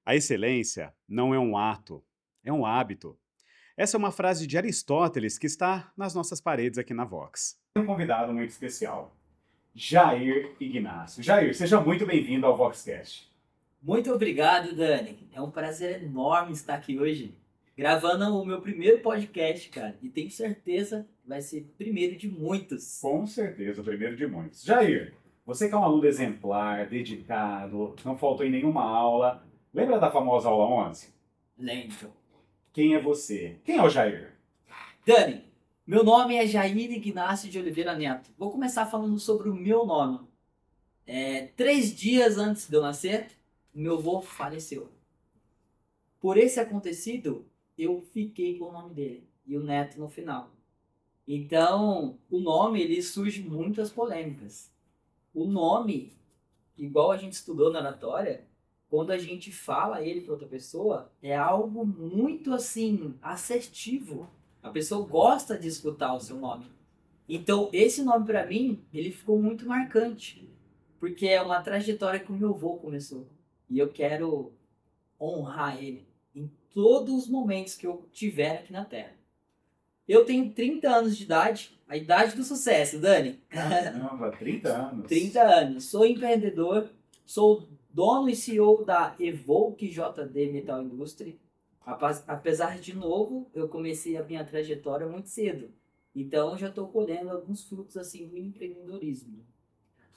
A excelência não é um ato, é um hábito. Essa é uma frase de Aristóteles que está nas nossas paredes aqui na Vox. Tem um convidado muito especial, Jair Ignácio. Jair, seja muito bem-vindo ao Voxcast. Muito obrigado, Dani. É um prazer enorme estar aqui hoje, gravando o meu primeiro podcast, cara. E tenho certeza que vai ser o primeiro de muitos. Com certeza, o primeiro de muitos. Jair, você que é um aluno exemplar, dedicado, não faltou em nenhuma aula. Lembra da famosa aula 11? Lembro. Quem é você? Quem é o Jair? Dani, meu nome é Jair Ignácio de Oliveira Neto. Vou começar falando sobre o meu nome. 3 dias antes de eu nascer, meu avô faleceu. Por esse acontecido, eu fiquei com o nome dele e o Neto no final. Então, o nome ele surge muitas polêmicas. O nome, igual a gente estudou na oratória, quando a gente fala ele para outra pessoa, é algo muito assim, assertivo. A pessoa gosta de escutar o seu nome. Então, esse nome para mim, ele ficou muito marcante, porque é uma trajetória que o meu avô começou. E eu quero honrar ele em todos os momentos que eu tiver aqui na Terra. Eu tenho 30 anos de idade, a idade do sucesso, Dani. Caramba, 30 anos. 30 anos. Sou empreendedor, sou dono e CEO da Evoque JD Metal Industry. Apesar de novo, eu comecei a minha trajetória muito cedo. Então já estou colhendo alguns frutos assim do empreendedorismo.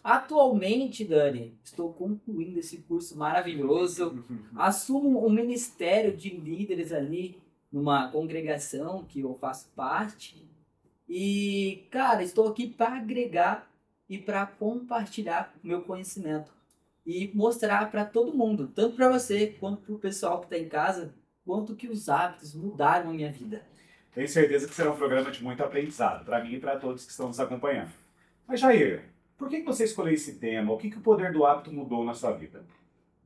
Atualmente, Dani, estou concluindo esse curso maravilhoso. Assumo um ministério de líderes ali numa congregação que eu faço parte. E, cara, estou aqui para agregar e para compartilhar meu conhecimento e mostrar para todo mundo, tanto para você quanto para o pessoal que está em casa, quanto que os hábitos mudaram a minha vida. Tenho certeza que será um programa de muito aprendizado, para mim e para todos que estão nos acompanhando. Mas, Jair, por que você escolheu esse tema? O que o poder do hábito mudou na sua vida?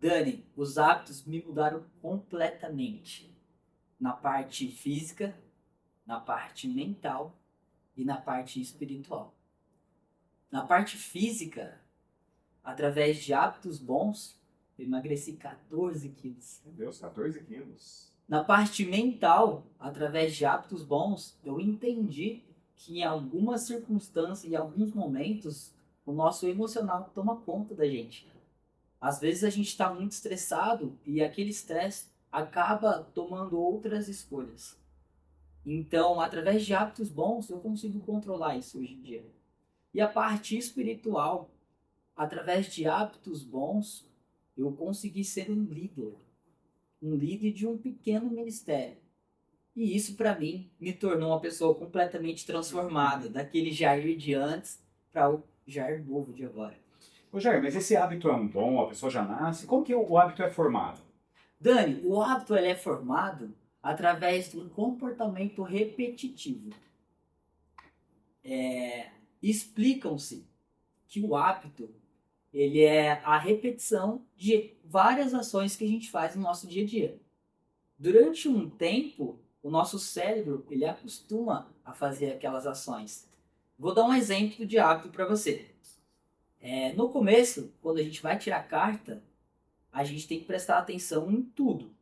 Dani, os hábitos me mudaram completamente na parte física, na parte mental e na parte espiritual. Na parte física, através de hábitos bons, eu emagreci 14 quilos. Meu Deus, 14 quilos. Na parte mental, através de hábitos bons, eu entendi que em algumas circunstâncias e alguns momentos, o nosso emocional toma conta da gente. Às vezes a gente está muito estressado e aquele estresse acaba tomando outras escolhas. Então, através de hábitos bons, eu consigo controlar isso hoje em dia. E a parte espiritual, através de hábitos bons, eu consegui ser um líder de um pequeno ministério. E isso, para mim, me tornou uma pessoa completamente transformada, daquele Jair de antes para o Jair novo de agora. Ô, Jair, mas esse hábito é um dom, a pessoa já nasce? Como que o hábito é formado? Dani, o hábito ele é formado através de um comportamento repetitivo. Explicam-se que o hábito ele é a repetição de várias ações que a gente faz no nosso dia a dia. Durante um tempo, o nosso cérebro ele acostuma a fazer aquelas ações. Vou dar um exemplo de hábito para você. No começo, quando a gente vai tirar carta, a gente tem que prestar atenção em tudo.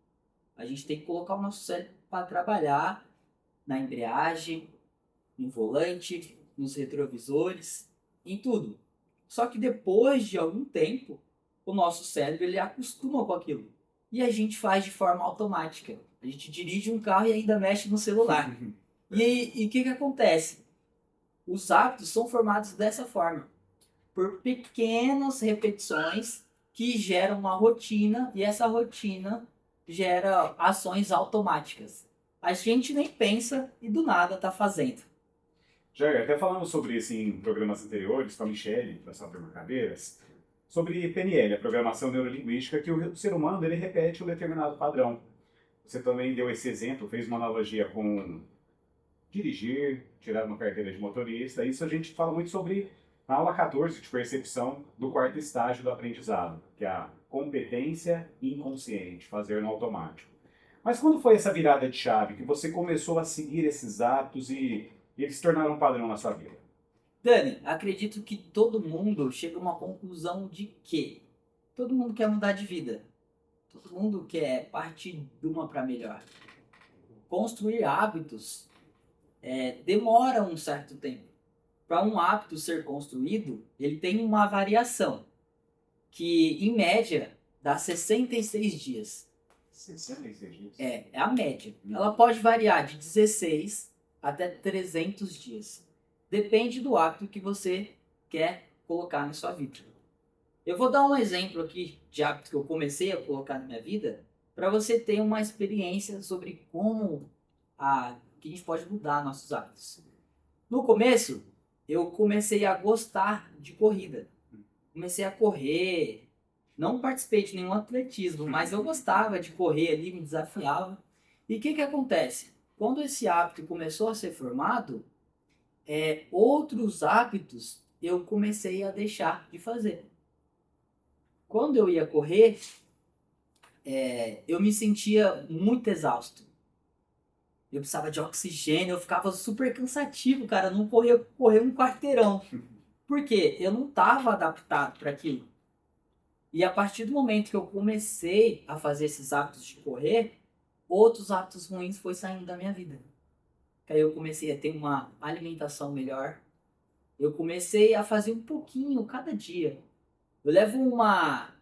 A gente tem que colocar o nosso cérebro para trabalhar na embreagem, no volante, nos retrovisores, em tudo. Só que depois de algum tempo, o nosso cérebro ele acostuma com aquilo. E a gente faz de forma automática. A gente dirige um carro e ainda mexe no celular. E o que acontece? Os hábitos são formados dessa forma, por pequenas repetições que geram uma rotina e essa rotina gera ações automáticas. A gente nem pensa e do nada está fazendo. Jair, até falamos sobre isso em programas anteriores com a Michelle, da sua turma Cadeiras, sobre PNL, a programação neurolinguística, que o ser humano ele repete um determinado padrão. Você também deu esse exemplo, fez uma analogia com dirigir, tirar uma carteira de motorista. Isso a gente fala muito sobre na aula 14 de percepção do quarto estágio do aprendizado, que é a competência inconsciente, fazer no automático. Mas quando foi essa virada de chave que você começou a seguir esses hábitos e eles se tornaram um padrão na sua vida? Dani, acredito que todo mundo chega a uma conclusão de que todo mundo quer mudar de vida. Todo mundo quer partir de uma para melhor. Construir hábitos demora um certo tempo. Para um hábito ser construído, ele tem uma variação, que em média dá 66 dias. 66 dias. É a média. Ela pode variar de 16 até 300 dias. Depende do hábito que você quer colocar na sua vida. Eu vou dar um exemplo aqui de hábito que eu comecei a colocar na minha vida para você ter uma experiência sobre como que a gente pode mudar nossos hábitos. No começo, eu comecei a gostar de corrida. Comecei a correr, não participei de nenhum atletismo, mas eu gostava de correr ali, me desafiava. E o que acontece? Quando esse hábito começou a ser formado, outros hábitos eu comecei a deixar de fazer. Quando eu ia correr, eu me sentia muito exausto. Eu precisava de oxigênio, eu ficava super cansativo, cara. Eu não correr um quarteirão. Por quê? Eu não estava adaptado para aquilo. E a partir do momento que eu comecei a fazer esses hábitos de correr, outros hábitos ruins foram saindo da minha vida. Aí eu comecei a ter uma alimentação melhor. Eu comecei a fazer um pouquinho cada dia. Eu levo uma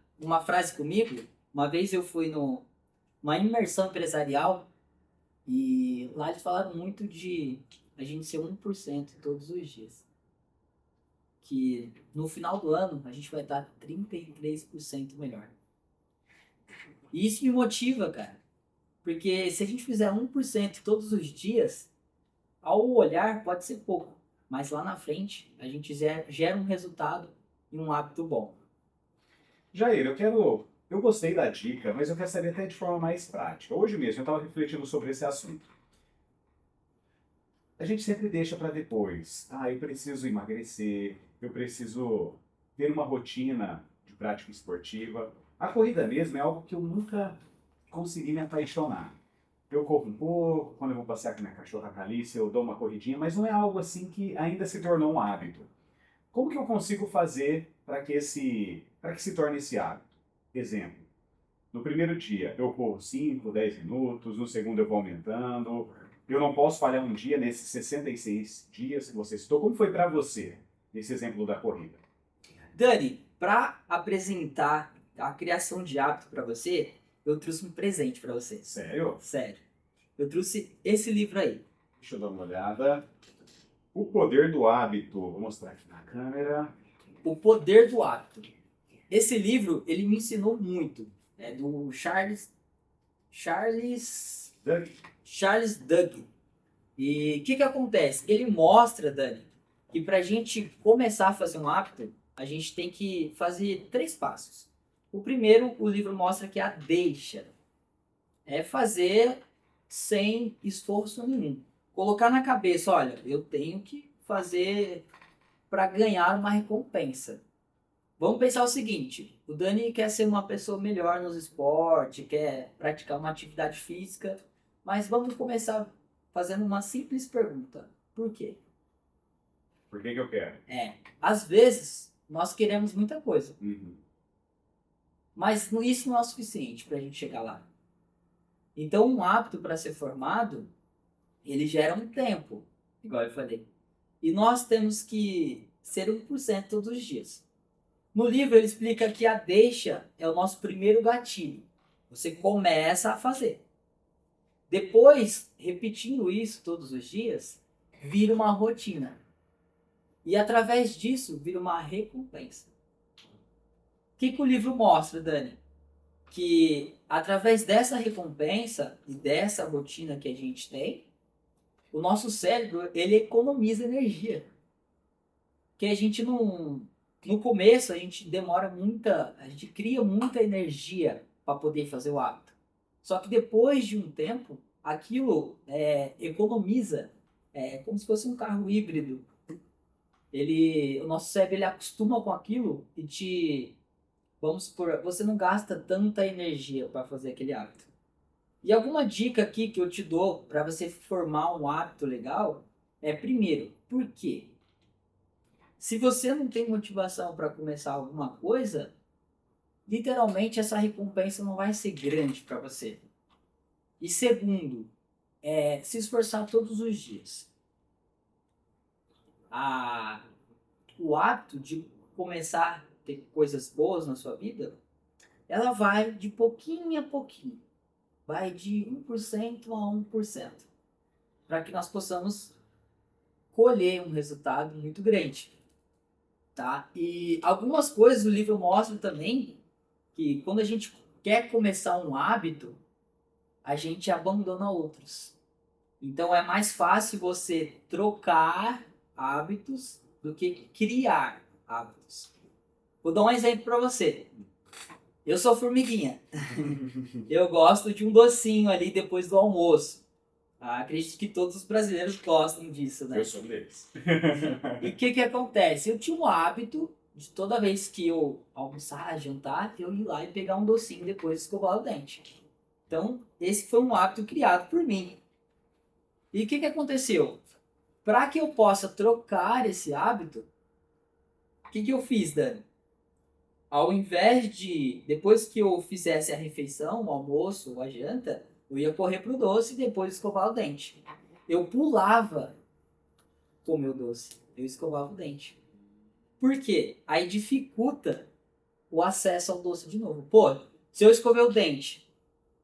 frase comigo. Uma vez eu fui numa imersão empresarial e lá eles falaram muito de a gente ser 1% todos os dias. Que no final do ano a gente vai estar 33% melhor. E isso me motiva, cara. Porque se a gente fizer 1% todos os dias, ao olhar pode ser pouco, mas lá na frente a gente gera um resultado e um hábito bom. Jair, eu gostei da dica, mas eu quero saber até de forma mais prática. Hoje mesmo eu estava refletindo sobre esse assunto. A gente sempre deixa para depois. Eu preciso emagrecer, eu preciso ter uma rotina de prática esportiva. A corrida mesmo é algo que eu nunca consegui me apaixonar. Eu corro um pouco, quando eu vou passear com minha cachorra Calice, eu dou uma corridinha, mas não é algo assim que ainda se tornou um hábito. Como que eu consigo fazer para que se torne esse hábito? Exemplo, no primeiro dia eu corro 5, 10 minutos, no segundo eu vou aumentando. Eu não posso falhar um dia nesses 66 dias que você citou. Como foi para você, esse exemplo da corrida? Dani, para apresentar a criação de hábito para você, eu trouxe um presente para você. Sério? Sério. Eu trouxe esse livro aí. Deixa eu dar uma olhada. O Poder do Hábito. Vou mostrar aqui na câmera. O Poder do Hábito. Esse livro, ele me ensinou muito. É do Charles Duhigg. E o que acontece? Ele mostra, Dani, que para a gente começar a fazer um hábito, a gente tem que fazer 3 passos. O primeiro, o livro mostra que é a deixa. É fazer sem esforço nenhum. Colocar na cabeça, olha, eu tenho que fazer para ganhar uma recompensa. Vamos pensar o seguinte, o Dani quer ser uma pessoa melhor nos esportes, quer praticar uma atividade física, mas vamos começar fazendo uma simples pergunta. Por quê? Por que eu quero? Às vezes, nós queremos muita coisa, Uhum. mas isso não é o suficiente para a gente chegar lá. Então, um hábito para ser formado, ele gera um tempo, igual eu falei. E nós temos que ser 1% todos os dias. No livro ele explica que a deixa é o nosso primeiro gatilho. Você começa a fazer. Depois, repetindo isso todos os dias, vira uma rotina. E através disso, vira uma recompensa. O que o livro mostra, Dani? Que através dessa recompensa e dessa rotina que a gente tem, o nosso cérebro, ele economiza energia. Que a gente não... No começo, a gente a gente cria muita energia para poder fazer o hábito. Só que depois de um tempo, aquilo economiza, como se fosse um carro híbrido. O nosso cérebro ele acostuma com aquilo e vamos supor, você não gasta tanta energia para fazer aquele hábito. E alguma dica aqui que eu te dou para você formar um hábito legal primeiro, por quê? Se você não tem motivação para começar alguma coisa, literalmente essa recompensa não vai ser grande para você. E segundo, se esforçar todos os dias. O hábito de começar a ter coisas boas na sua vida, ela vai de pouquinho a pouquinho. Vai de 1% a 1%. Para que nós possamos colher um resultado muito grande. Tá? E algumas coisas o livro mostra também que quando a gente quer começar um hábito, a gente abandona outros. Então é mais fácil você trocar hábitos do que criar hábitos. Vou dar um exemplo para você. Eu sou formiguinha. Eu gosto de um docinho ali depois do almoço. Acredito que todos os brasileiros gostam disso, né? Eu sou um deles. E o que acontece? Eu tinha um hábito de toda vez que eu almoçar, jantar, eu ir lá e pegar um docinho depois de escovar o dente. Então, esse foi um hábito criado por mim. E o que aconteceu? Para que eu possa trocar esse hábito, o que eu fiz, Dani? Ao invés de, depois que eu fizesse a refeição, o almoço, a janta, eu ia correr pro doce e depois escovar o dente. Eu pulava comer o doce, eu escovava o dente. Por quê? Aí dificulta o acesso ao doce de novo. Pô, se eu escover o dente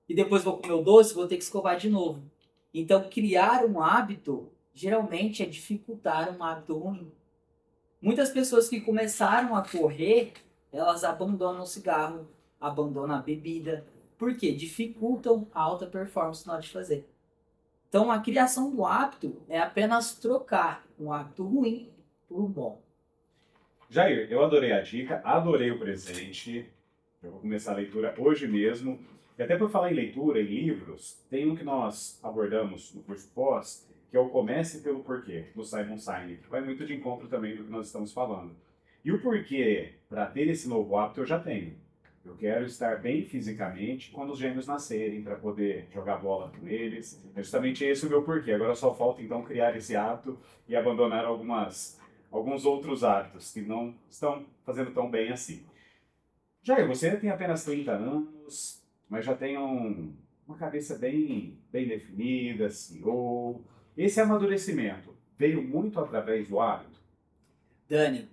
e depois vou comer o doce, vou ter que escovar de novo. Então, criar um hábito, geralmente, é dificultar um hábito ruim. Muitas pessoas que começaram a correr, elas abandonam o cigarro, abandonam a bebida. Por quê? Dificultam a alta performance na hora de fazer. Então, a criação do hábito é apenas trocar um hábito ruim por um bom. Jair, eu adorei a dica, adorei o presente. Eu vou começar a leitura hoje mesmo. E até por falar em leitura, em livros, tem um que nós abordamos no curso pós, que é o Comece pelo Porquê, do Simon Sinek, que vai muito de encontro também do que nós estamos falando. E o porquê, para ter esse novo hábito, eu já tenho. Eu quero estar bem fisicamente quando os gêmeos nascerem, para poder jogar bola com eles. É justamente esse o meu porquê. Agora só falta, então, criar esse hábito e abandonar alguns outros hábitos que não estão fazendo tão bem assim. Jair, você tem apenas 30 anos, mas já tem uma cabeça bem definida, CEO. Esse amadurecimento veio muito através do hábito? Dani,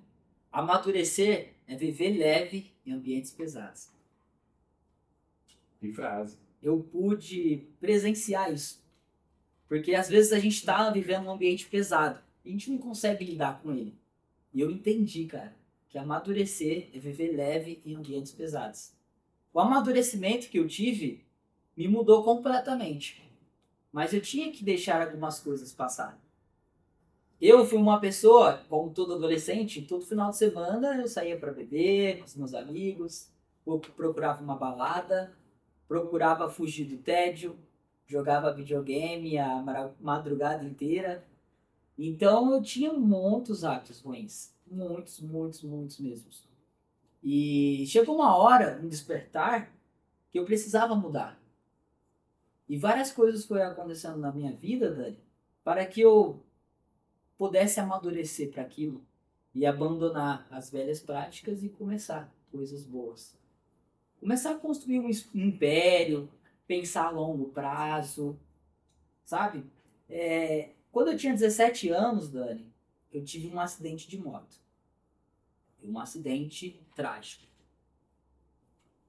amadurecer é viver leve em ambientes pesados. Que frase. Eu pude presenciar isso. Porque às vezes a gente está vivendo um ambiente pesado e a gente não consegue lidar com ele. E eu entendi, cara, que amadurecer é viver leve em ambientes pesados. O amadurecimento que eu tive me mudou completamente. Mas eu tinha que deixar algumas coisas passar. Eu fui uma pessoa, como todo adolescente, todo final de semana eu saía para beber com os meus amigos, ou procurava uma balada, procurava fugir do tédio, jogava videogame a madrugada inteira. Então eu tinha muitos hábitos ruins. Muitos, muitos, muitos mesmos. E chegou uma hora, um despertar, que eu precisava mudar. E várias coisas foram acontecendo na minha vida, Dani, para que eu pudesse amadurecer para aquilo e abandonar as velhas práticas e começar coisas boas. Começar a construir um império, pensar a longo prazo, sabe? Quando eu tinha 17 anos, Dani, eu tive um acidente de moto. Um acidente trágico.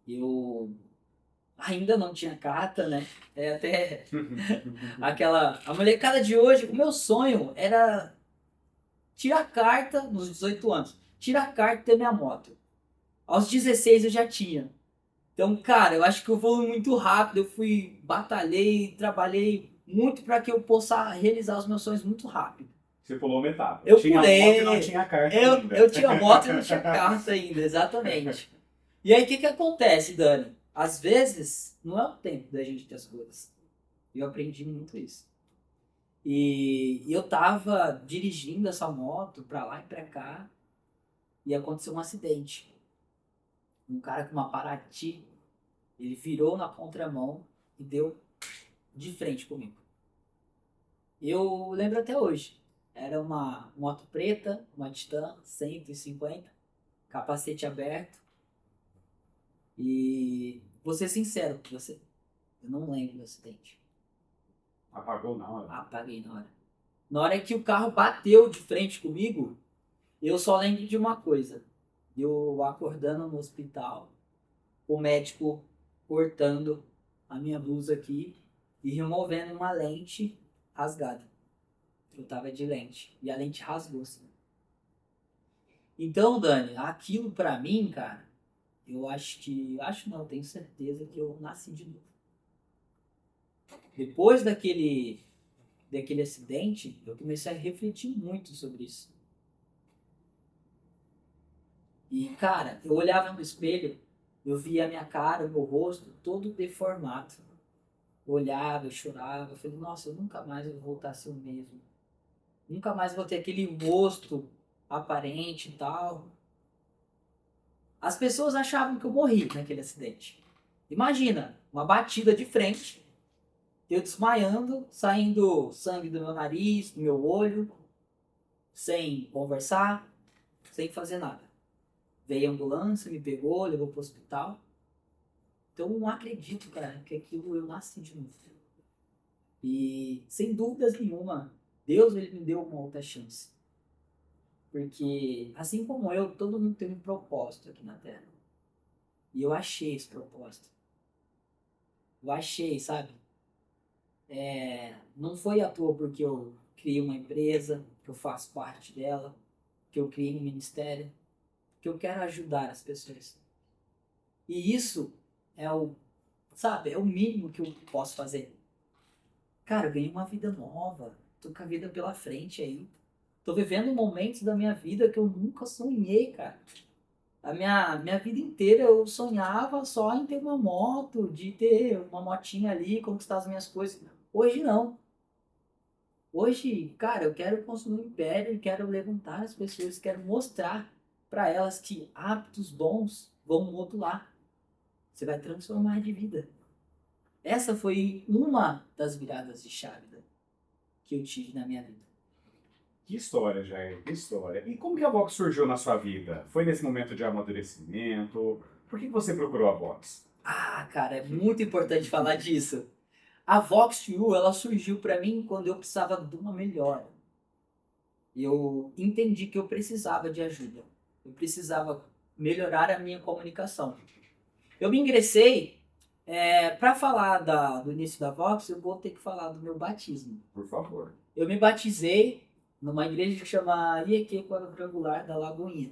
Eu ainda não tinha carta, né? Até a molecada de hoje, o meu sonho era tirar carta nos 18 anos. Tirar carta e ter minha moto. Aos 16 eu já tinha. Então, cara, eu acho que eu vou muito rápido. Eu batalhei, trabalhei muito para que eu possa realizar os meus sonhos muito rápido. Você pulou uma etapa. Eu tinha pulei. Moto e não tinha carta ainda. Eu tinha moto e não tinha carta ainda, exatamente. E aí, o que acontece, Dani? Às vezes, não é o tempo da gente ter as coisas. Eu aprendi muito isso. E eu tava dirigindo essa moto pra lá e pra cá e aconteceu um acidente. Um cara com uma Paraty, ele virou na contramão e deu de frente comigo. Eu lembro até hoje. Era uma moto preta, uma Titan 150, capacete aberto. E vou ser sincero com você, eu não lembro do acidente. Apagou na hora? Apaguei na hora. Na hora que o carro bateu de frente comigo, eu só lembro de uma coisa. Eu acordando no hospital, o médico cortando a minha blusa aqui e removendo uma lente rasgada. Eu tava de lente. E a lente rasgou, assim. Então, Dani, aquilo pra mim, cara, eu acho que. Acho não, tenho certeza que eu nasci de novo. Depois daquele acidente, eu comecei a refletir muito sobre isso. E, cara, eu olhava no espelho, eu via a minha cara, o meu rosto todo deformado. Eu olhava, eu chorava, eu falei, nossa, eu nunca mais vou voltar a ser o mesmo. Nunca mais vou ter aquele rosto aparente e tal. As pessoas achavam que eu morri naquele acidente. Imagina, uma batida de frente, eu desmaiando, saindo sangue do meu nariz, do meu olho, sem conversar, sem fazer nada. Veio a ambulância, me pegou, levou pro hospital. Então eu não acredito, cara, que aquilo eu nasci de novo. E sem dúvidas nenhuma, Deus ele me deu uma outra chance. Porque assim como eu, todo mundo tem um propósito aqui na Terra. E eu achei esse propósito. Eu achei, sabe? Não foi à toa porque eu criei uma empresa, que eu faço parte dela, que eu criei um ministério, que eu quero ajudar as pessoas. E isso é o, sabe, é o mínimo que eu posso fazer. Cara, eu ganhei uma vida nova, tô com a vida pela frente aí. Tô vivendo momentos da minha vida que eu nunca sonhei, cara. A minha vida inteira eu sonhava só em ter uma moto, de ter uma motinha ali, conquistar as minhas coisas. Hoje não. Hoje, cara, eu quero construir um império, quero levantar as pessoas, quero mostrar para elas que hábitos bons vão modular. Você vai transformar de vida. Essa foi uma das viradas de chave que eu tive na minha vida. Que história, Jair, que história. E como que a Vox surgiu na sua vida? Foi nesse momento de amadurecimento? Por que você procurou a Vox? Ah, cara, é muito importante falar disso. A Vox U, ela surgiu para mim quando eu precisava de uma melhora. Eu entendi que eu precisava de ajuda. Eu precisava melhorar a minha comunicação. Eu me ingressei, para falar do início da Vox, eu vou ter que falar do meu batismo. Por favor. Eu me batizei numa igreja que chama IEQ Quadrangular da Lagoinha,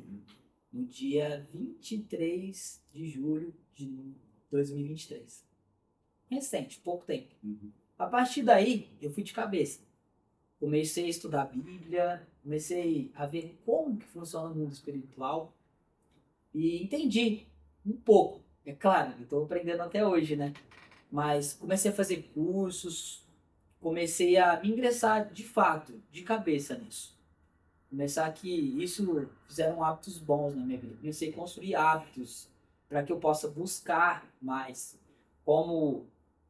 no dia 23 de julho de 2023. Recente, pouco tempo. Uhum. A partir daí, eu fui de cabeça. Comecei a estudar a Bíblia, comecei a ver como que funciona o mundo espiritual e entendi um pouco. É claro, eu estou aprendendo até hoje, né? Mas comecei a fazer cursos, comecei a me ingressar de fato, de cabeça nisso. Começar que isso fizeram hábitos bons na minha vida. Comecei a construir hábitos para que eu possa buscar mais como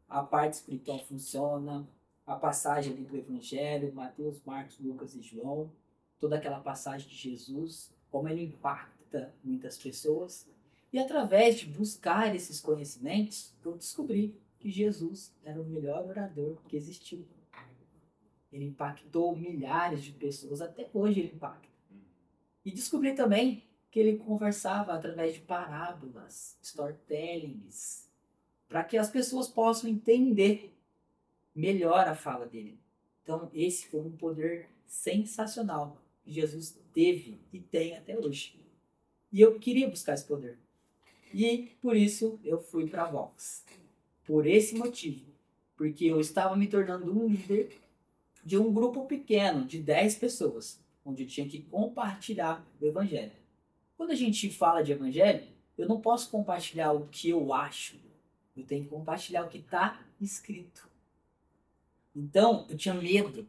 a parte espiritual funciona, a passagem ali do Evangelho, Mateus, Marcos, Lucas e João, toda aquela passagem de Jesus, como ele impacta muitas pessoas. E através de buscar esses conhecimentos, eu descobri que Jesus era o melhor orador que existiu. Ele impactou milhares de pessoas, até hoje ele impacta. E descobri também que ele conversava através de parábolas, storytellings, para que as pessoas possam entender melhor a fala dele. Então, esse foi um poder sensacional que Jesus teve e tem até hoje. E eu queria buscar esse poder. E por isso eu fui para a Vox. Por esse motivo. Porque eu estava me tornando um líder de um grupo pequeno, de 10 pessoas, onde eu tinha que compartilhar o evangelho. Quando a gente fala de evangelho, eu não posso compartilhar o que eu acho. Eu tenho que compartilhar o que está escrito. Então, eu tinha medo.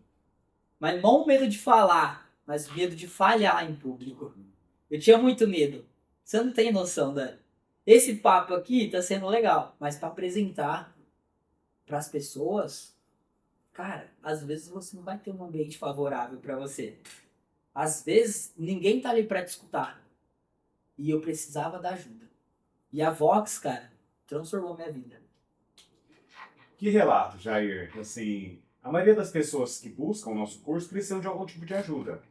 Mas não medo de falar, mas medo de falhar em público. Eu tinha muito medo. Você não tem noção, Dani. Esse papo aqui tá sendo legal, mas para apresentar para as pessoas, cara, às vezes você não vai ter um ambiente favorável para você. Às vezes ninguém tá ali para te escutar. E eu precisava da ajuda. E a Vox, cara, transformou minha vida. Que relato, Jair. Assim, a maioria das pessoas que buscam o nosso curso precisam de algum tipo de ajuda.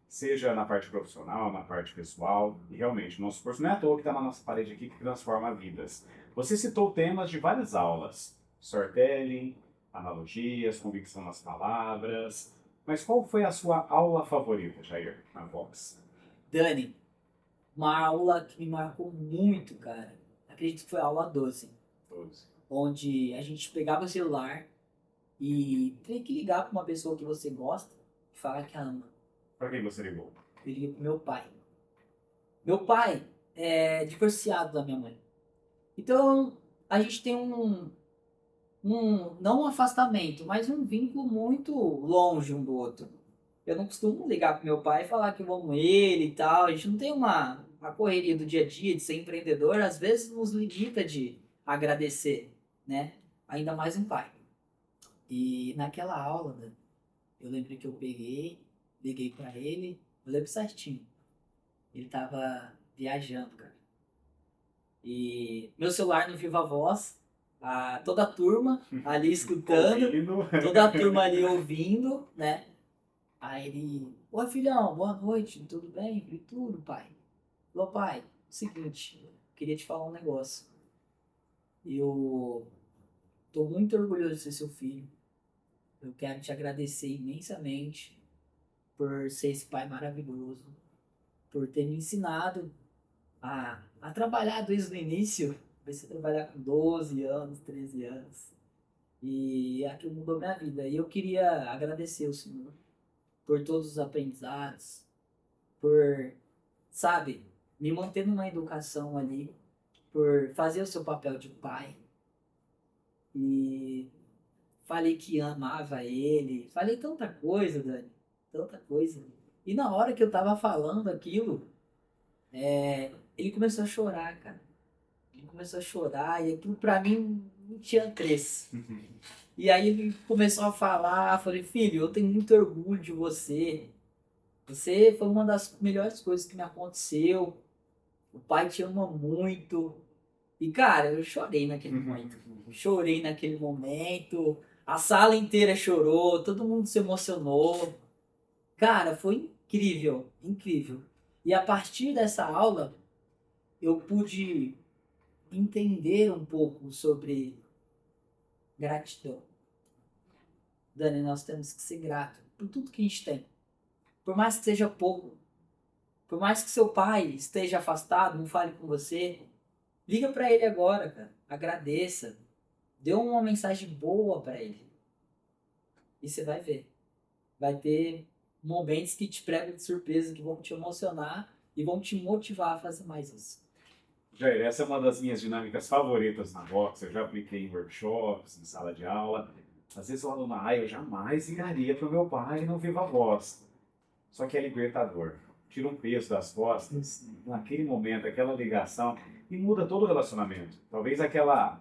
Seja na parte profissional, na parte pessoal. E realmente, o nosso curso não é à toa que está na nossa parede aqui que transforma vidas. Você citou temas de várias aulas. Storytelling, analogias, convicção nas palavras. Mas qual foi a sua aula favorita, Jair, na Vox? Dani, uma aula que me marcou muito, cara. Acredito que foi a aula 12, Todos. onde a gente pegava o celular e tem que ligar para uma pessoa que você gosta e falar que a ama. Para quem você ligou? Eu liguei pro meu pai. Meu pai é divorciado da minha mãe. Então, a gente tem não um afastamento, mas um vínculo muito longe um do outro. Eu não costumo ligar pro meu pai e falar que eu amo ele e tal. A gente não tem uma correria do dia a dia de ser empreendedor, às vezes nos limita de agradecer, né? Ainda mais um pai. E naquela aula, né, eu lembro que eu peguei, liguei pra ele, eu lembro certinho. Ele tava viajando, cara. E meu celular no Viva Voz, toda a turma ali escutando, Ouvindo. toda a turma ali ouvindo, né? Aí ele, oi filhão, boa noite, tudo bem? Falei, tudo, pai. Falou, pai, seguinte, queria te falar um negócio. Eu tô muito orgulhoso de ser seu filho. Eu quero te agradecer imensamente por ser esse pai maravilhoso, por ter me ensinado a trabalhar desde o início. Comecei a trabalhar com 12 anos, 13 anos. E aquilo mudou minha vida. E eu queria agradecer ao Senhor por todos os aprendizados, por, sabe, me manter numa educação ali, por fazer o seu papel de pai. E falei que amava ele. Falei tanta coisa, Dani, tanta coisa. E na hora que eu tava falando aquilo, ele começou a chorar, cara. Ele começou a chorar e aquilo pra mim não tinha preço. E aí ele começou a falar, falei, filho, eu tenho muito orgulho de você. Você foi uma das melhores coisas que me aconteceu. O pai te ama muito. E, cara, eu chorei naquele momento. Chorei naquele momento. A sala inteira chorou, todo mundo se emocionou. Cara, foi incrível, incrível. E a partir dessa aula, eu pude entender um pouco sobre gratidão. Dani, nós temos que ser gratos por tudo que a gente tem. Por mais que seja pouco, por mais que seu pai esteja afastado, não fale com você, liga para ele agora, cara. Agradeça. Dê uma mensagem boa para ele. E você vai ver. Vai ter momentos que te pegam de surpresa, que vão te emocionar e vão te motivar a fazer mais isso. Jair, essa é uma das minhas dinâmicas favoritas na Vox. Eu já apliquei em workshops, em sala de aula. Às vezes o aluno, eu jamais ligaria para o meu pai no Viva Voz. Só que é libertador. Tira um peso das costas, naquele momento, aquela ligação, e muda todo o relacionamento. Talvez aquela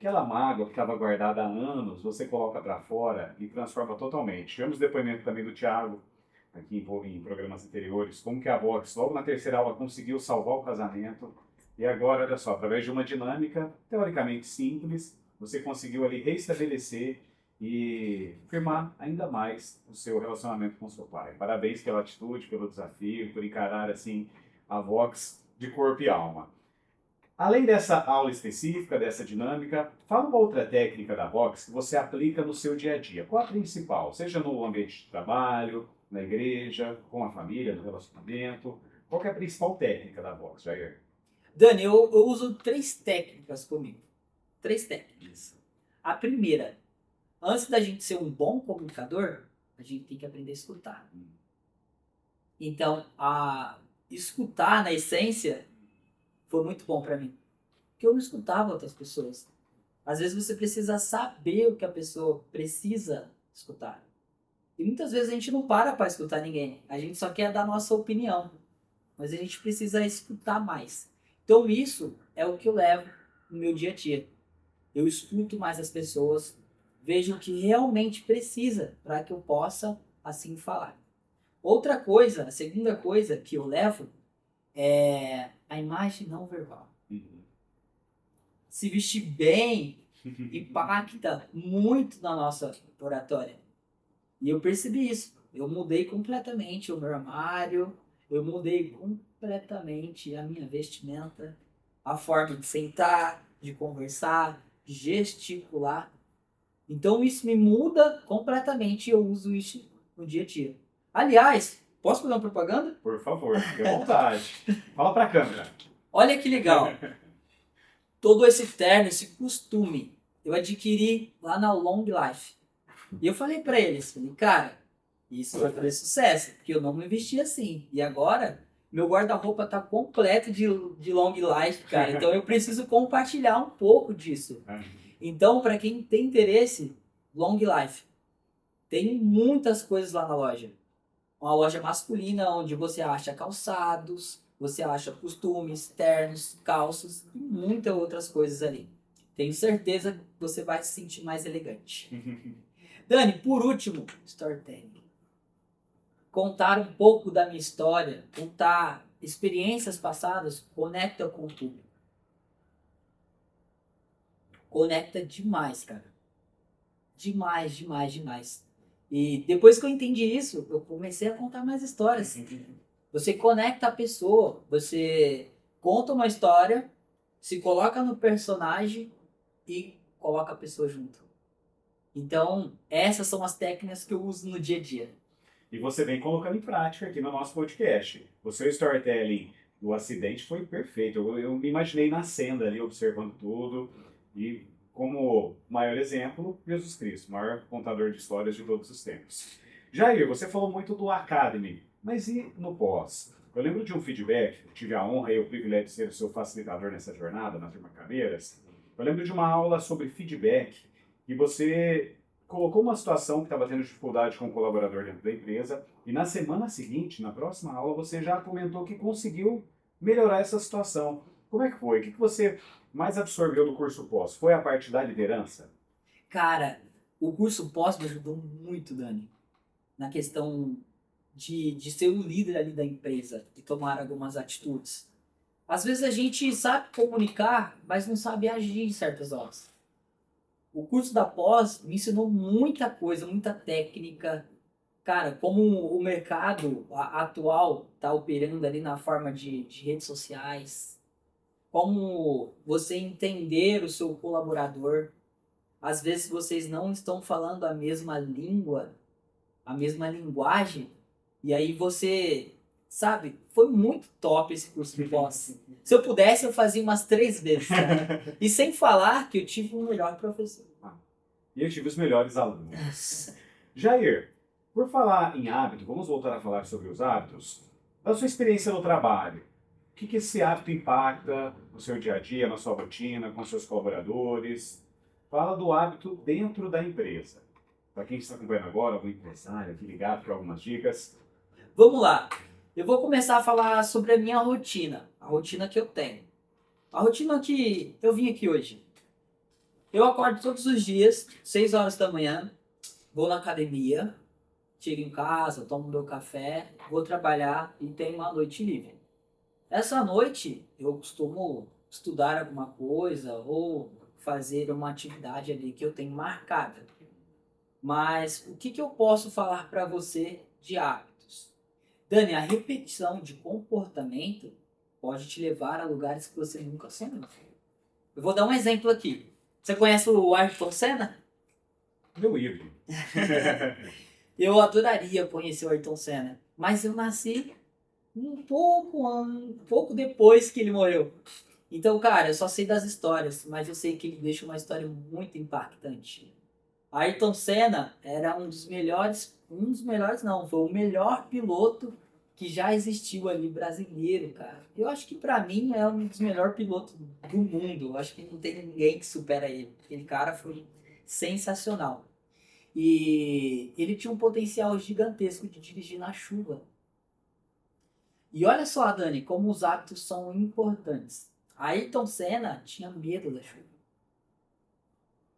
mágoa que estava guardada há anos, você coloca para fora e transforma totalmente. Tivemos depoimento também do Thiago, aqui em programas anteriores, como que a Vox, logo na terceira aula, conseguiu salvar o casamento. E agora, olha só, através de uma dinâmica teoricamente simples, você conseguiu ali restabelecer e firmar ainda mais o seu relacionamento com seu pai. Parabéns pela atitude, pelo desafio, por encarar assim a Vox de corpo e alma. Além dessa aula específica, dessa dinâmica, fala uma outra técnica da Vox que você aplica no seu dia a dia. Qual a principal? Seja no ambiente de trabalho, na igreja, com a família, no relacionamento. Qual que é a principal técnica da Vox, Jair? Dani, eu uso 3 técnicas comigo. 3 técnicas. A primeira, antes da gente ser um bom comunicador, a gente tem que aprender a escutar. Então, a escutar na essência foi muito bom para mim. Porque eu não escutava outras pessoas. Às vezes você precisa saber o que a pessoa precisa escutar. E muitas vezes a gente não para escutar ninguém. A gente só quer dar nossa opinião. Mas a gente precisa escutar mais. Então isso é o que eu levo no meu dia a dia. Eu escuto mais as pessoas, vejo o que realmente precisa para que eu possa assim falar. Outra coisa, a segunda coisa que eu levo é a imagem não verbal. Uhum. se vestir bem impacta muito na nossa oratória. E eu percebi isso. Eu mudei completamente o meu armário, eu mudei completamente a minha vestimenta, a forma de sentar, de conversar, de gesticular. Então isso me muda completamente e eu uso isso no dia a dia. Aliás, posso fazer uma propaganda? Por favor, fique à vontade. Fala pra câmera. Olha que legal. Todo esse terno, esse costume, eu adquiri lá na Long Life. E eu falei pra eles, falei, cara, isso vai fazer sucesso, porque eu não me vestia assim. E agora, meu guarda-roupa tá completo de Long Life, cara. Então eu preciso compartilhar um pouco disso. Então, para quem tem interesse, Long Life. Tem muitas coisas lá na loja. Uma loja masculina onde você acha calçados, você acha costumes, ternos, calços e muitas outras coisas ali. Tenho certeza que você vai se sentir mais elegante. Dani, por último, storytelling. Contar um pouco da minha história, contar experiências passadas, conecta com o público. Conecta demais, cara. Demais, demais, demais. E depois que eu entendi isso, eu comecei a contar mais histórias. Você conecta a pessoa, você conta uma história, se coloca no personagem e coloca a pessoa junto. Então, essas são as técnicas que eu uso no dia a dia. E você vem colocando em prática aqui no nosso podcast. O seu storytelling do acidente foi perfeito. Eu me imaginei nascendo ali, observando tudo. E como maior exemplo, Jesus Cristo, maior contador de histórias de todos os tempos. Jair, você falou muito do Academy, mas e no pós? Eu lembro de um feedback, tive a honra e o privilégio de ser o seu facilitador nessa jornada, na Turma Caveiras. Eu lembro de uma aula sobre feedback e você colocou uma situação que estava tendo dificuldade com um colaborador dentro da empresa e na semana seguinte, na próxima aula, você já comentou que conseguiu melhorar essa situação. Como é que foi? O que você mais absorveu do curso pós? Foi a parte da liderança? Cara, o curso pós me ajudou muito, Dani, na questão de ser o líder ali da empresa e tomar algumas atitudes. Às vezes a gente sabe comunicar, mas não sabe agir em certas horas. O curso da pós me ensinou muita coisa, muita técnica. Cara, como o mercado atual está operando ali na forma de redes sociais, como você entender o seu colaborador. Às vezes vocês não estão falando a mesma língua, a mesma linguagem, e aí você, sabe, foi muito top esse curso de pós. Se eu pudesse, eu fazia umas 3 vezes, cara. E sem falar que eu tive um melhor professor. E eu tive os melhores alunos. Jair, por falar em hábito, vamos voltar a falar sobre os hábitos. Da sua experiência no trabalho, o que esse hábito impacta no seu dia a dia, na sua rotina, com seus colaboradores? Fala do hábito dentro da empresa. Para quem está acompanhando agora, algum empresário aqui ligado para algumas dicas. Vamos lá. Eu vou começar a falar sobre a minha rotina. A rotina que eu tenho. A rotina que eu vim aqui hoje. Eu acordo todos os dias, 6 horas da manhã, vou na academia, chego em casa, tomo meu café, vou trabalhar e tenho uma noite livre. Essa noite eu costumo estudar alguma coisa ou fazer uma atividade ali que eu tenho marcada. Mas o que eu posso falar para você de hábitos? Dani, a repetição de comportamento pode te levar a lugares que você nunca sonhou. Eu vou dar um exemplo aqui. Você conhece o Ayrton Senna? Meu ídolo. Eu adoraria conhecer o Ayrton Senna, mas eu nasci um pouco depois que ele morreu. Então, cara, eu só sei das histórias, mas eu sei que ele deixa uma história muito impactante. Ayrton Senna era um dos melhores não, foi o melhor piloto que já existiu ali brasileiro, cara. Eu acho que pra mim é um dos melhores pilotos do mundo. Eu acho que não tem ninguém que supera ele. Aquele cara foi sensacional. E ele tinha um potencial gigantesco de dirigir na chuva. E olha só, Dani, como os hábitos são importantes. Ayrton Senna tinha medo da chuva.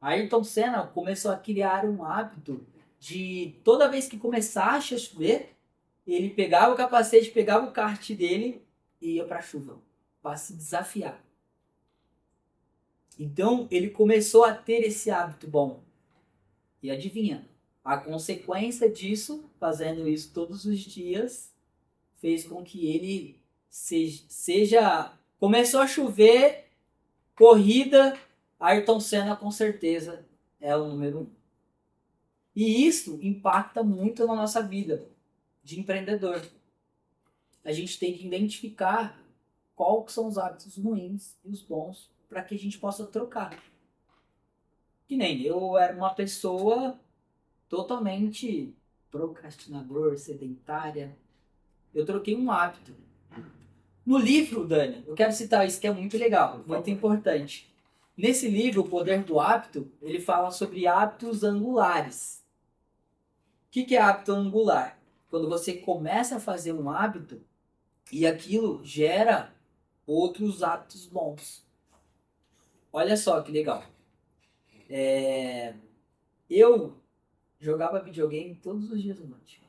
Ayrton Senna começou a criar um hábito de toda vez que começasse a chover, ele pegava o capacete, pegava o kart dele e ia para a chuva, para se desafiar. Então, ele começou a ter esse hábito bom. E adivinha? A consequência disso, fazendo isso todos os dias, fez com que ele seja... Começou a chover, corrida, Ayrton Senna com certeza é o número 1. E isso impacta muito na nossa vida de empreendedor. A gente tem que identificar quais são os hábitos ruins e os bons para que a gente possa trocar. Que nem eu era uma pessoa totalmente procrastinador, sedentária. Eu troquei um hábito. No livro, Dani, eu quero citar isso que é muito legal, muito importante. Nesse livro, O Poder do Hábito, ele fala sobre hábitos angulares. O que é hábito angular? Quando você começa a fazer um hábito e aquilo gera outros hábitos bons. Olha só que legal. Eu jogava videogame todos os dias da noite.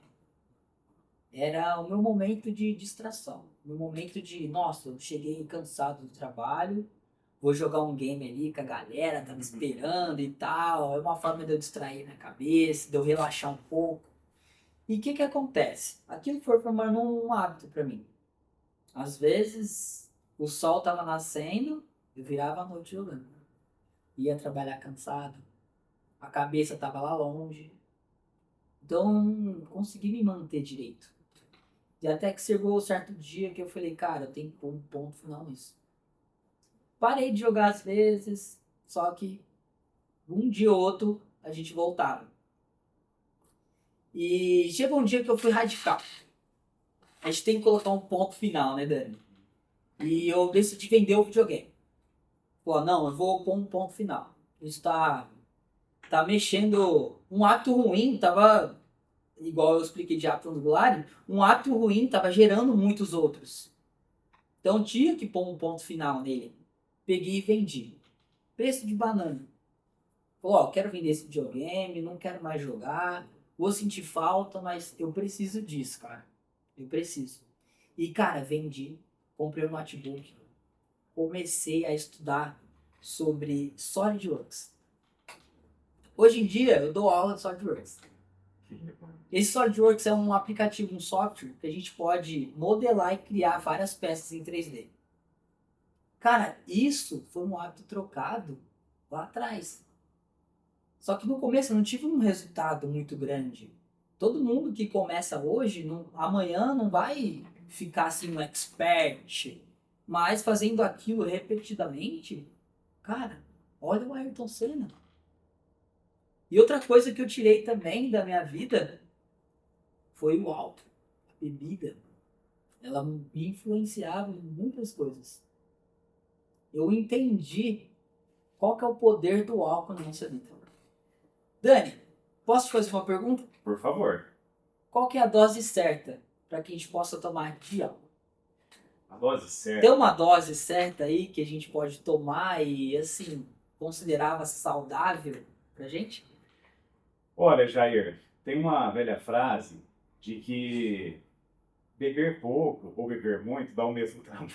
Era o meu momento de distração. O meu momento de, nossa, eu cheguei cansado do trabalho, vou jogar um game ali com a galera, tá me esperando e tal. É uma forma de eu distrair minha cabeça, de eu relaxar um pouco. E o que acontece? Aquilo foi formando um hábito para mim. Às vezes, o sol tava nascendo, eu virava a noite jogando. Ia trabalhar cansado, a cabeça tava lá longe. Então, consegui me manter direito. E até que chegou um certo dia que eu falei, cara, eu tenho que pôr um ponto final nisso. Parei de jogar às vezes, só que um dia ou outro a gente voltava. E chegou um dia que eu fui radical. A gente tem que colocar um ponto final, né, Dani? E eu decidi vender o videogame. Pô, não, eu vou pôr um ponto final. Isso tá mexendo. Um ato ruim tava, igual eu expliquei de hábito angular, um ato ruim tava gerando muitos outros. Então tinha que pôr um ponto final nele. Peguei e vendi. Preço de banana. Falou, ó, quero vender esse videogame, não quero mais jogar, vou sentir falta, mas eu preciso disso, cara. Eu preciso. E, cara, vendi, comprei um notebook, comecei a estudar sobre SolidWorks. Hoje em dia, eu dou aula de SolidWorks. Esse SolidWorks é um aplicativo, um software, que a gente pode modelar e criar várias peças em 3D. Cara, isso foi um hábito trocado lá atrás. Só que no começo eu não tive um resultado muito grande. Todo mundo que começa hoje, amanhã não vai ficar assim um expert. Mas fazendo aquilo repetidamente, cara, olha o Ayrton Senna. E outra coisa que eu tirei também da minha vida foi o álcool, a bebida. Ela me influenciava em muitas coisas. Eu entendi qual que é o poder do álcool na nossa vida. Dani, posso te fazer uma pergunta? Por favor. Qual que é a dose certa para que a gente possa tomar de álcool? A dose certa. Tem uma dose certa aí que a gente pode tomar e, assim, considerava saudável pra gente? Olha, Jair, tem uma velha frase de que beber pouco ou beber muito dá o mesmo trabalho.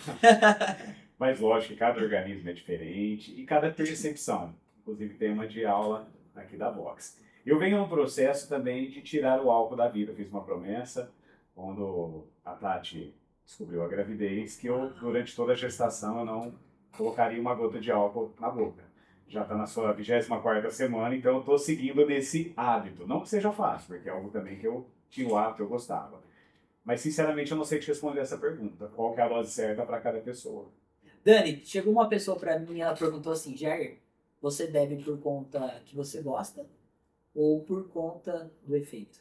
Mas lógico que cada organismo é diferente e cada percepção. Inclusive tem uma de aula aqui da Box. Eu venho num processo também de tirar o álcool da vida. Eu fiz uma promessa quando a Tati descobriu a gravidez que eu, durante toda a gestação, eu não colocaria uma gota de álcool na boca. Já está na sua 24ª semana, então eu estou seguindo nesse hábito. Não que seja fácil, porque é algo também que eu tinha o hábito, eu gostava. Mas, sinceramente, eu não sei te responder essa pergunta. Qual que é a dose certa para cada pessoa? Dani, chegou uma pessoa pra mim e ela perguntou assim, Jair, você bebe por conta que você gosta ou por conta do efeito?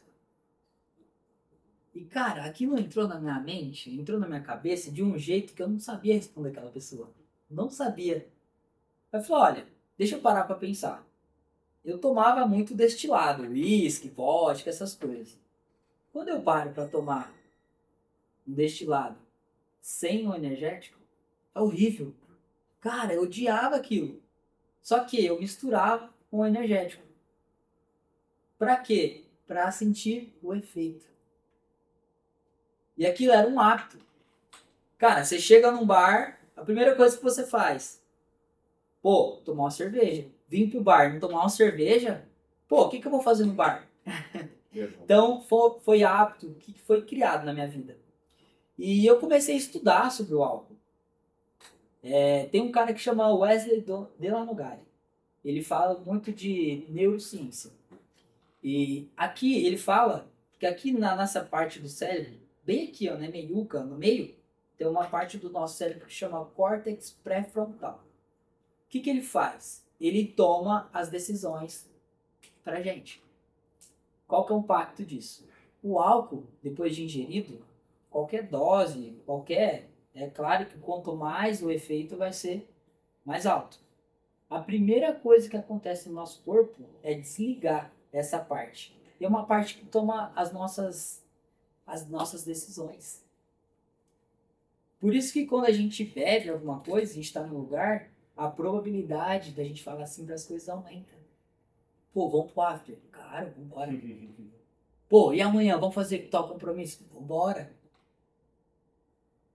E, cara, aquilo entrou na minha mente, entrou na minha cabeça de um jeito que eu não sabia responder aquela pessoa. Não sabia. Eu falei, olha, deixa eu parar pra pensar. Eu tomava muito destilado, uísque, vodka, essas coisas. Quando eu paro pra tomar um destilado sem o energético, é horrível. Cara, eu odiava aquilo. Só que eu misturava com o energético. Pra quê? Pra sentir o efeito. E aquilo era um hábito. Cara, você chega num bar, a primeira coisa que você faz, Pô, tomar uma cerveja. Vim pro bar, não tomar uma cerveja? Pô, o que que eu vou fazer no bar? Então, foi hábito que foi criado na minha vida. E eu comecei a estudar sobre o álcool. Tem um cara que chama Wesley Delanogari. Ele fala muito de neurociência. E aqui ele fala que aqui na nossa parte do cérebro, bem aqui, ó, na meiuca, no meio, tem uma parte do nosso cérebro que chama córtex pré-frontal. O que que ele faz? Ele toma as decisões pra gente. Qual que é o impacto disso? O álcool, depois de ingerido, qualquer dose, é claro que quanto mais o efeito vai ser mais alto. A primeira coisa que acontece no nosso corpo é desligar essa parte. E é uma parte que toma as nossas decisões. Por isso que quando a gente bebe alguma coisa, a gente está no lugar, a probabilidade da gente falar assim para as coisas aumenta. Pô, vamos pro after? Claro, vambora. Pô, e amanhã, vamos fazer tal compromisso? Vambora.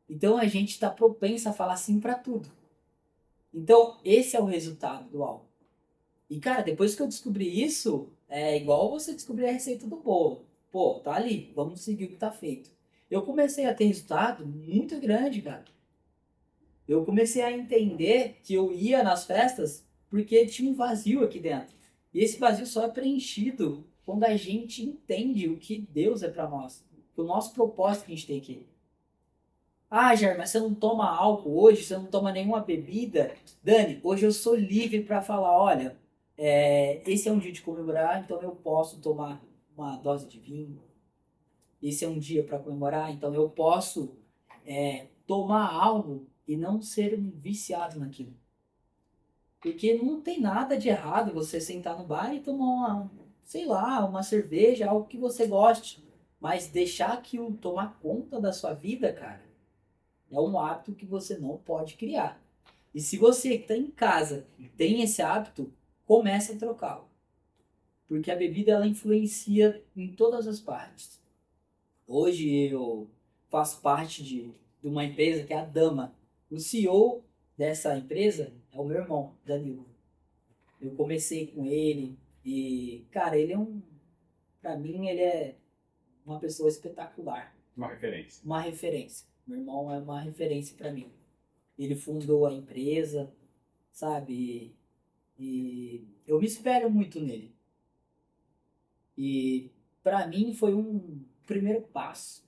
Então a gente está propenso a falar sim para tudo. Então esse é o resultado do álcool. E cara, depois que eu descobri isso, é igual você descobrir a receita do bolo. Pô, tá ali, vamos seguir o que tá feito. Eu comecei a ter resultado muito grande, cara. Eu comecei a entender que eu ia nas festas porque tinha um vazio aqui dentro. E esse vazio só é preenchido quando a gente entende o que Deus é para nós. O nosso propósito que a gente tem aqui. Ah, Jair, mas você não toma álcool hoje? Você não toma nenhuma bebida? Dani, hoje eu sou livre para falar, olha, esse é um dia de comemorar, então eu posso tomar uma dose de vinho. Esse é um dia para comemorar, então eu posso tomar algo e não ser um viciado naquilo. Porque não tem nada de errado você sentar no bar e tomar sei lá, uma cerveja, algo que você goste. Mas deixar aquilo tomar conta da sua vida, cara, é um hábito que você não pode criar. E se você que está em casa tem esse hábito, comece a trocá-lo. Porque a bebida ela influencia em todas as partes. Hoje eu faço parte de uma empresa que é a Dama. O CEO dessa empresa é o meu irmão, Danilo. Eu comecei com ele e, cara, pra mim, ele é uma pessoa espetacular. Uma referência. Uma referência. Meu irmão é uma referência para mim. Ele fundou a empresa, sabe? E eu me espelho muito nele. E para mim foi um primeiro passo.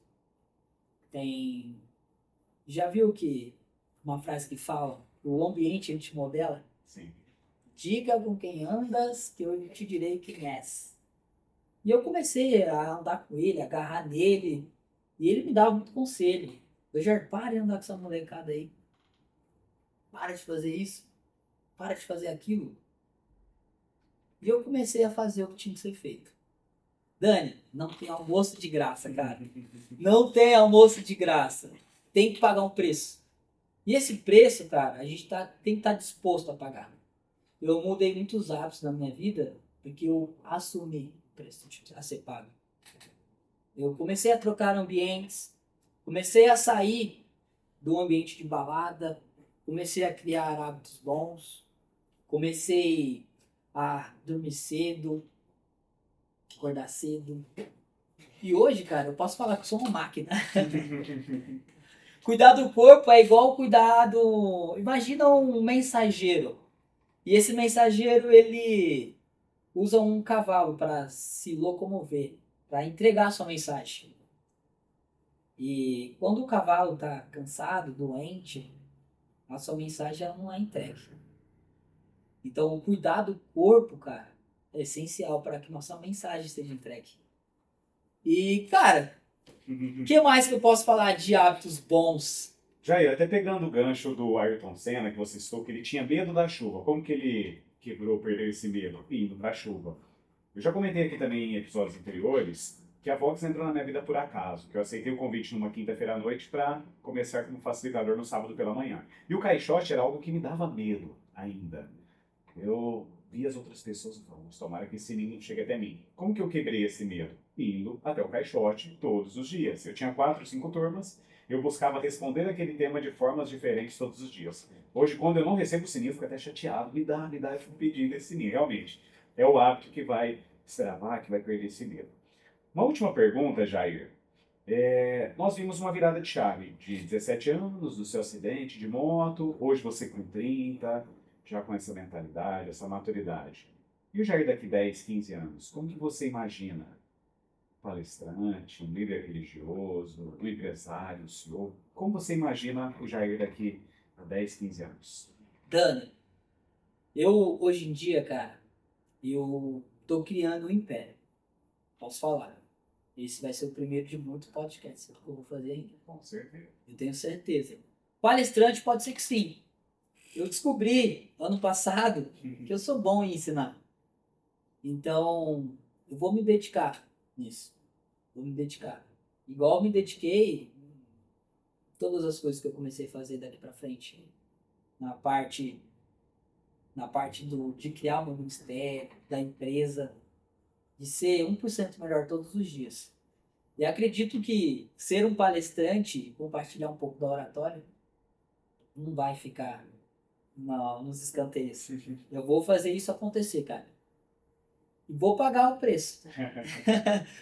Já viu que uma frase que fala, o ambiente ele te modela? Sim. Diga com quem andas, que eu te direi quem és. E eu comecei a andar com ele, a agarrar nele, e ele me dava muito conselho. Eu já para de andar com essa molecada aí. Para de fazer isso. Para de fazer aquilo. E eu comecei a fazer o que tinha que ser feito. Dani, não tem almoço de graça, cara. Não tem almoço de graça. Tem que pagar um preço. E esse preço, cara, a gente tem que estar disposto a pagar. Eu mudei muitos hábitos na minha vida porque eu assumi o preço a ser pago. Eu comecei a trocar ambientes, comecei a sair do ambiente de balada, comecei a criar hábitos bons, comecei a dormir cedo, acordar cedo. E hoje, cara, eu posso falar que eu sou uma máquina. Cuidar do corpo é igual cuidar do... Imagina um mensageiro. E esse mensageiro, ele usa um cavalo para se locomover, para entregar a sua mensagem. E quando o cavalo está cansado, doente, a sua mensagem ela não é entregue. Então, cuidar do corpo, cara, é essencial para que nossa mensagem seja entregue. E, cara, o que mais que eu posso falar de hábitos bons? Jair, até pegando o gancho do Ayrton Senna, que você citou que ele tinha medo da chuva. Como que ele quebrou, perdeu esse medo? Indo pra chuva. Eu já comentei aqui também em episódios anteriores que a Vox entrou na minha vida por acaso, que eu aceitei o convite numa quinta-feira à noite para começar como facilitador no sábado pela manhã. E o caixote era algo que me dava medo ainda. Eu vi as outras pessoas, vamos, tomara que esse menino chegue até mim. Como que eu quebrei esse medo? Indo até o caixote todos os dias. Eu tinha 4, 5 turmas eu buscava responder aquele tema de formas diferentes todos os dias. Hoje, quando eu não recebo o sininho, eu fico até chateado. Me dá, eu fico pedindo esse sininho. Realmente, é o hábito que vai destravar, que vai perder esse medo. Uma última pergunta, Jair. Nós vimos uma virada de chave de 17 anos, do seu acidente de moto, hoje você com 30, já com essa mentalidade, essa maturidade. E o Jair daqui 10, 15 anos, como que você imagina? Palestrante, um líder religioso, um empresário, um senhor? Como você imagina o Jair daqui a 10, 15 anos? Dani, eu hoje em dia, cara, eu tô criando um império. Posso falar. Esse vai ser o primeiro de muitos podcasts que eu vou fazer ainda. Com certeza. Eu tenho certeza. Palestrante pode ser que sim. Eu descobri ano passado que eu sou bom em ensinar. Então, eu vou me dedicar nisso. Vou me dedicar. Igual eu me dediquei em todas as coisas que eu comecei a fazer daqui pra frente. Na parte de criar o meu ministério, da empresa, de ser 1% melhor todos os dias. E acredito que ser um palestrante, compartilhar um pouco da oratória, não vai ficar nos escanteios. Eu vou fazer isso acontecer, cara. E vou pagar o preço.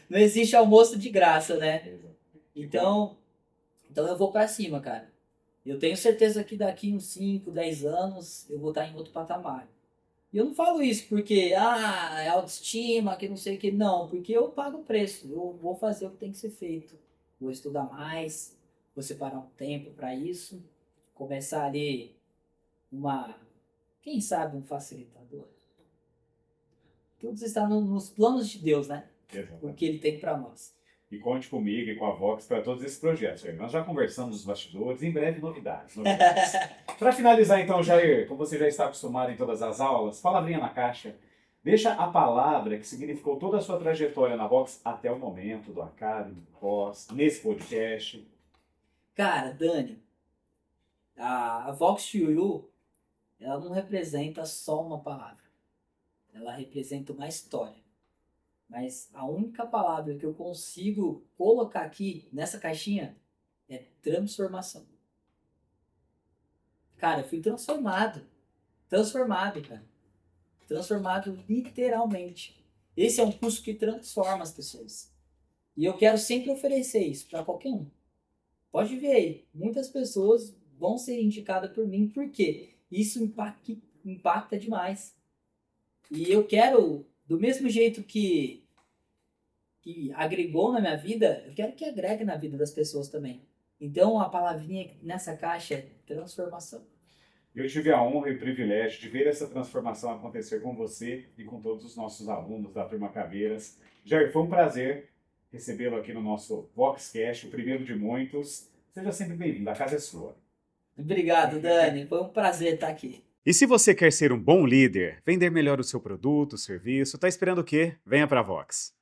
Não existe almoço de graça, né? Então eu vou pra cima, cara. Eu tenho certeza que daqui uns 5, 10 anos eu vou estar em outro patamar. E eu não falo isso porque, é autoestima, que não sei o que. Não, porque eu pago o preço. Eu vou fazer o que tem que ser feito. Vou estudar mais, vou separar um tempo para isso. Começar ali quem sabe um facilitador. Tudo está nos planos de Deus, né? Exatamente. O que Ele tem para nós. E conte comigo e com a Vox para todos esses projetos, Jair. Nós já conversamos nos bastidores, em breve novidades. Para finalizar então, Jair, como você já está acostumado em todas as aulas, palavrinha na caixa. Deixa a palavra que significou toda a sua trajetória na Vox até o momento do Academy, do Pós, nesse podcast. Cara, Dani, a Vox to You, ela não representa só uma palavra. Ela representa uma história. Mas a única palavra que eu consigo colocar aqui nessa caixinha é transformação. Cara, eu fui transformado. Transformado, cara. Transformado literalmente. Esse é um curso que transforma as pessoas. E eu quero sempre oferecer isso para qualquer um. Pode ver aí. Muitas pessoas vão ser indicadas por mim. Por quê? Isso impacta demais. E eu quero, do mesmo jeito que agregou na minha vida, eu quero que agregue na vida das pessoas também. Então, a palavrinha nessa caixa é transformação. Eu tive a honra e o privilégio de ver essa transformação acontecer com você e com todos os nossos alunos da Turma Caveiras. Jair, foi um prazer recebê-lo aqui no nosso Voxcast, o primeiro de muitos. Seja sempre bem-vindo, a casa é sua. Obrigado, Dani. Foi um prazer estar aqui. E se você quer ser um bom líder, vender melhor o seu produto, o serviço, está esperando o quê? Venha para a Vox.